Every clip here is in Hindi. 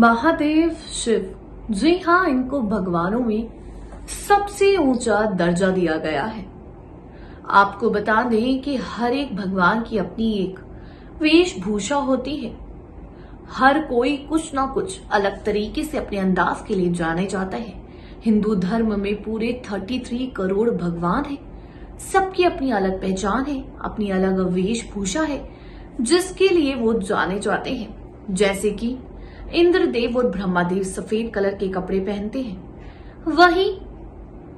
महादेव शिव, जी हाँ, इनको भगवानों में सबसे ऊंचा दर्जा दिया गया है। आपको बता दें कि हर एक भगवान की अपनी एक वेशभूषा होती है। हर कोई कुछ ना कुछ अलग तरीके से अपने अंदाज के लिए जाने जाता है। हिंदू धर्म में पूरे 33 करोड़ भगवान हैं। सबकी अपनी अलग पहचान है, अपनी अलग वेशभूषा है जिसके लिए वो जाने जाते हैं। जैसे कि इंद्रदेव और ब्रह्मादेव सफेद कलर के कपड़े पहनते हैं। वहीं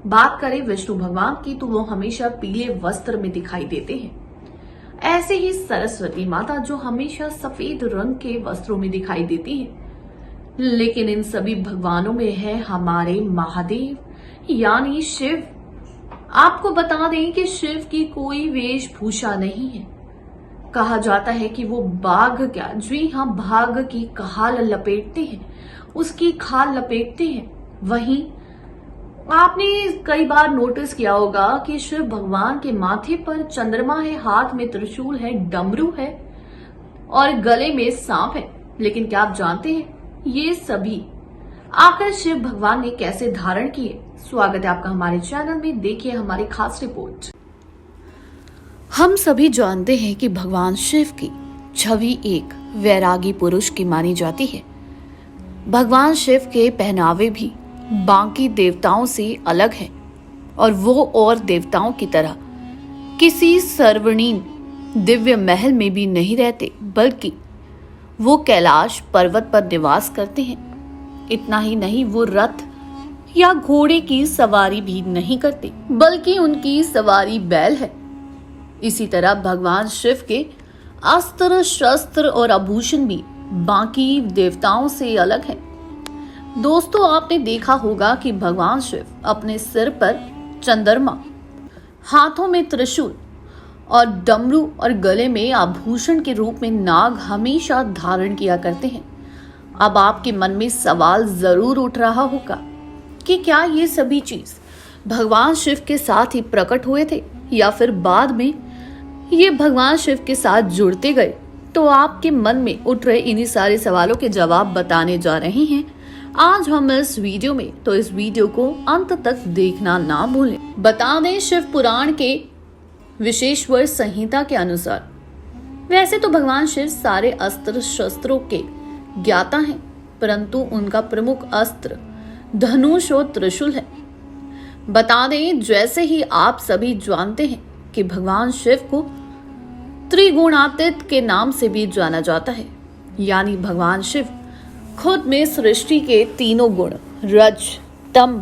बात करें विष्णु भगवान की तो वो हमेशा पीले वस्त्र में दिखाई देते हैं। ऐसे ही सरस्वती माता जो हमेशा सफेद रंग के वस्त्रों में दिखाई देती है। लेकिन इन सभी भगवानों में है हमारे महादेव यानी शिव। आपको बता दें कि शिव की कोई वेशभूषा नहीं है। कहा जाता है कि वो बाघ क्या, जी हाँ, बाघ की खाल लपेटते हैं, उसकी खाल लपेटते हैं। वहीं आपने कई बार नोटिस किया होगा कि शिव भगवान के माथे पर चंद्रमा है, हाथ में त्रिशूल है, डमरू है और गले में सांप है। लेकिन क्या आप जानते हैं ये सभी आखिर शिव भगवान ने कैसे धारण किए? स्वागत है आपका हमारे चैनल में। देखिए हमारी खास रिपोर्ट। हम सभी जानते हैं कि भगवान शिव की छवि एक वैरागी पुरुष की मानी जाती है। भगवान शिव के पहनावे भी बाकी देवताओं से अलग है और वो और देवताओं की तरह किसी सर्वणीम दिव्य महल में भी नहीं रहते, बल्कि वो कैलाश पर्वत पर निवास करते हैं। इतना ही नहीं, वो रथ या घोड़े की सवारी भी नहीं करते, बल्कि उनकी सवारी बैल है। इसी तरह भगवान शिव के अस्त्र शस्त्र और आभूषण भी बाकी देवताओं से अलग हैं। दोस्तों, आपने देखा होगा कि भगवान शिव अपने सिर पर चंद्रमा, हाथों में त्रिशूल और डमरू और गले में आभूषण के रूप में नाग हमेशा धारण किया करते हैं। अब आपके मन में सवाल जरूर उठ रहा होगा कि क्या ये सभी चीज भगवान शिव के साथ ही प्रकट हुए थे या फिर बाद में ये भगवान शिव के साथ जुड़ते गए? तो आपके मन में उठ रहे इन्हीं सारे सवालों के जवाब बताने जा रहे हैं आज हम इस वीडियो में। तो इस वीडियो को अंत तक देखना ना भूलें। बता दें, शिव पुराण के विशेश्वर संहिता के अनुसार वैसे तो भगवान शिव सारे अस्त्र शस्त्रों के ज्ञाता हैं, परंतु उनका प्रमुख अस्त्र धनुष और त्रिशूल है। बता दें, जैसे ही आप सभी जानते हैं कि भगवान शिव को त्रिगुणातीत के नाम से भी जाना जाता है, यानी भगवान शिव खुद में सृष्टि के तीनों गुण रज, तम,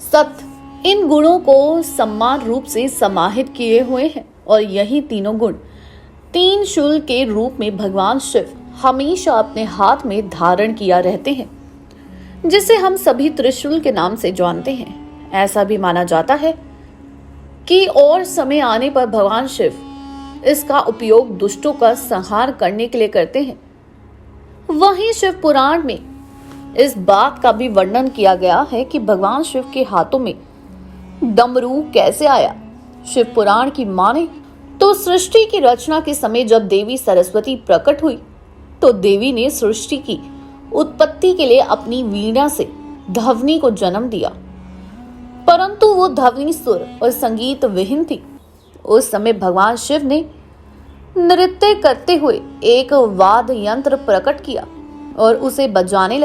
सत, इन गुणों को समान रूप से समाहित किए हुए हैं और यही तीनों गुण तीन शूल के रूप में भगवान शिव हमेशा अपने हाथ में धारण किया रहते हैं, जिसे हम सभी त्रिशूल के नाम से जानते हैं। ऐसा भी माना जाता है कि और समय आने पर भगवान शिव इसका उपयोग दुष्टों का संहार करने के लिए करते हैं। वहीं शिव पुराण में इस बात का भी वर्णन किया गया है कि भगवान शिव के हाथों में डमरू कैसे आया। शिव पुराण की माने तो सृष्टि की रचना के समय जब देवी सरस्वती प्रकट हुई तो देवी ने सृष्टि की उत्पत्ति के लिए अपनी वीणा से ध्वनि को जन्म दिया, परंतु वो ध्वनि सुर और संगीत विहीन थी। उस समय भगवान शिव ने नृत्य करते हुए एक वाद्य यंत्र प्रकट किया और उसे बजाने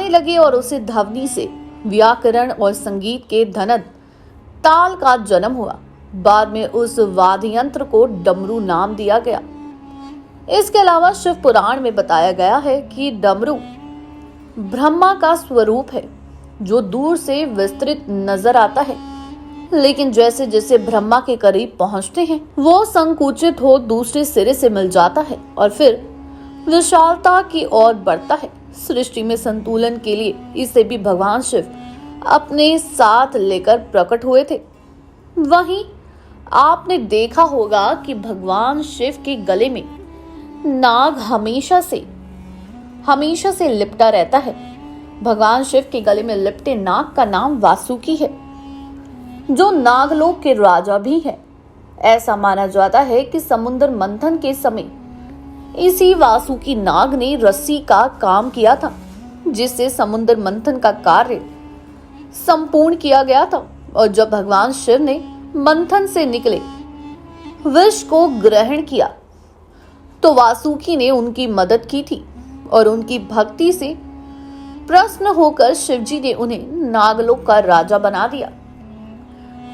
लगे और उसे ध्वनि से व्याकरण और संगीत के धनद ताल का जन्म हुआ। बाद में उस वाद्य यंत्र को डमरू नाम दिया गया। इसके अलावा शिव पुराण में बताया गया है कि डमरू ब्रह्मा का स्वरूप है जो दूर से विस्तृत नजर आता है, लेकिन जैसे जैसे ब्रह्मा के करीब पहुंचते हैं वो संकुचित हो दूसरे सिरे से मिल जाता है और फिर विशालता की ओर बढ़ता है। सृष्टि में संतुलन के लिए इसे भी भगवान शिव अपने साथ लेकर प्रकट हुए थे। वहीं आपने देखा होगा कि भगवान शिव के गले में नाग हमेशा से लिपटा रहता है। भगवान शिव के गले में लिपटे नाग का नाम वासुकी है, जो नागलोक के राजा भी है। ऐसा माना जाता है कि समुद्र मंथन के समय इसी वासुकी नाग ने रस्सी का काम किया था, जिससे समुद्र मंथन का कार्य संपूर्ण किया गया था। और जब भगवान शिव ने मंथन से निकले विष को ग्रहण किया तो वासुकी ने उनकी मदद की थी और उनकी भक्ति से प्रसन्न होकर शिवजी ने उन्हें नागलोक का राजा बना दिया।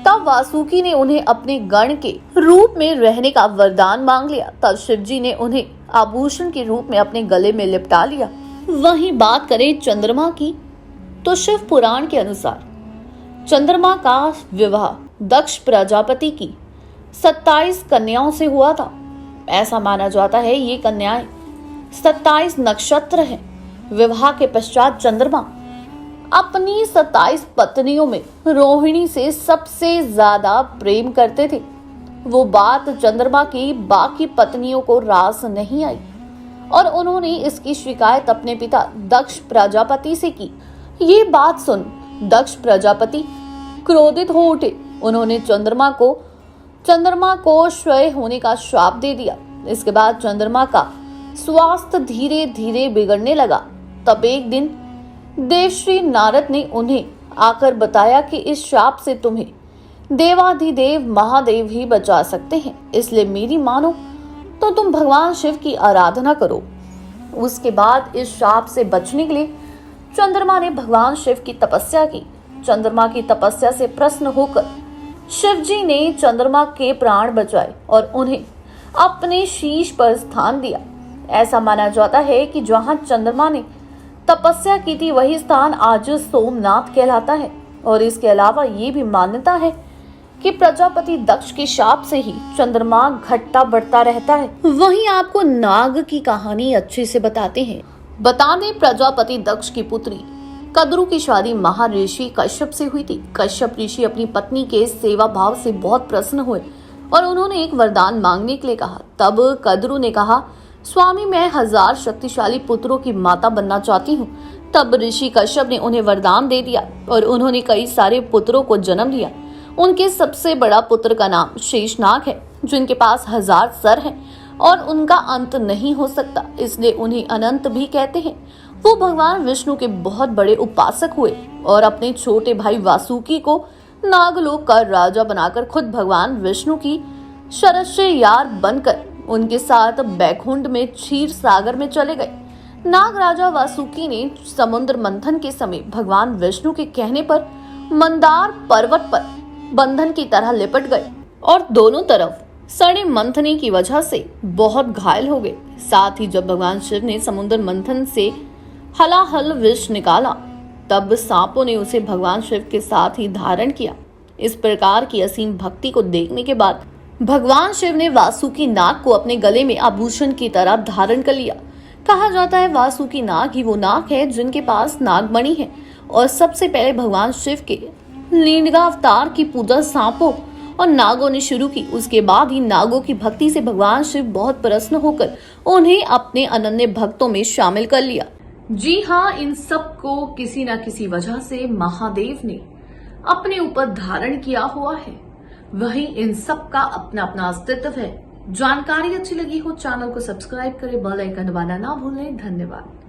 तब वासुकी ने उन्हें अपने गण के रूप में रहने का वरदान मांग लिया। तब शिवजी ने उन्हें आभूषण के रूप में अपने गले में लिपटा लिया। वहीं बात करें चंद्रमा की, तो शिव पुराण के अनुसार चंद्रमा का विवाह दक्ष प्रजापति की 27 कन्याओं से हुआ था। ऐसा माना जाता है ये कन्याएं 27 नक्षत्र हैं। विवाह के पश्चात चंद्रमा अपनी 27 पत्नियों में रोहिणी से सबसे ज्यादा प्रेम करते थे। वो बात चंद्रमा की बाकी पत्नियों को रास नहीं आई और उन्होंने इसकी शिकायत अपने पिता दक्ष प्रजापति से की। ये बात सुन दक्ष प्रजापति क्रोधित हो उठे। उन्होंने चंद्रमा को क्षय होने का श्राप दे दिया। इसके बाद चंद्रमा का स्वास्थ्य धीरे धीरे बिगड़ने लगा। तब एक दिन देवश्री नारद ने उन्हें आकर बताया कि इस श्राप से तुम्हें देवाधिदेव महादेव ही बचा सकते हैं, इसलिए मेरी मानो तो तुम भगवान शिव की आराधना करो। उसके बाद इस श्राप से बचने के लिए चंद्रमा ने भगवान शिव की तपस्या की। चंद्रमा की तपस्या से प्रसन्न होकर शिवजी ने चंद्रमा के प्राण बचाए और उन्हें अपने शीश पर स्थान दिया। ऐसा माना जाता है कि जहां चंद्रमा ने तपस्या की थी वही स्थान आज सोमनाथ कहलाता है। और इसके अलावा ये भी मान्यता है कि प्रजापति दक्ष के शाप से ही चंद्रमा घटता बढ़ता रहता है। वहीं आपको नाग की कहानी अच्छे से बताते हैं। बता दें, प्रजापति दक्ष की पुत्री कद्रू की शादी महर्षि कश्यप से हुई थी। कश्यप ऋषि अपनी पत्नी के सेवा भाव से बहुत प्रसन्न हुए और उन्होंने एक वरदान मांगने के लिए कहा। तब कद्रू ने कहा, स्वामी मैं 1000 शक्तिशाली पुत्रों की माता बनना चाहती हूँ। तब ऋषि कश्यप ने उन्हें वरदान दे दिया और उन्होंने कई सारे पुत्रों को जन्म दिया। उनके सबसे बड़ा पुत्र का नाम शेषनाग है, जिनके पास 1000 सर हैं और उनका अंत नहीं हो सकता, इसलिए उन्हें अनंत भी कहते हैं। वो भगवान विष्णु के बहुत बड़े उपासक हुए और अपने छोटे भाई वासुकी को नागलोक का राजा बनाकर खुद भगवान विष्णु की शरशय्यार बनकर उनके साथ बैकुंठ में क्षीर सागर में चले गए। नाग राजा वासुकी ने समुद्र मंथन के समय भगवान विष्णु के कहने पर मंदार पर्वत पर बंधन की तरह लिपट गए और दोनों तरफ सड़े मंथने की वजह से बहुत घायल हो गए। साथ ही जब भगवान शिव ने समुद्र मंथन से हलाहल विष निकाला तब सांपों ने उसे भगवान शिव के साथ ही धारण किया। इस प्रकार की असीम भक्ति को देखने के बाद भगवान शिव ने वासुकी नाग को अपने गले में आभूषण की तरह धारण कर लिया। कहा जाता है वासुकी नाग ही वो नाग है जिनके पास नागमणि है और सबसे पहले भगवान शिव के लिंगा अवतार की पूजा सांपों और नागों ने शुरू की। उसके बाद ही नागों की भक्ति से भगवान शिव बहुत प्रसन्न होकर उन्हें अपने अनन्य भक्तों में शामिल कर लिया। जी हाँ, इन सब को किसी न किसी वजह से महादेव ने अपने ऊपर धारण किया हुआ है। वहीं इन सब का अपना अपना अस्तित्व है। जानकारी अच्छी लगी हो चैनल को सब्सक्राइब करें, बेल आइकन दबाना ना भूलें। धन्यवाद।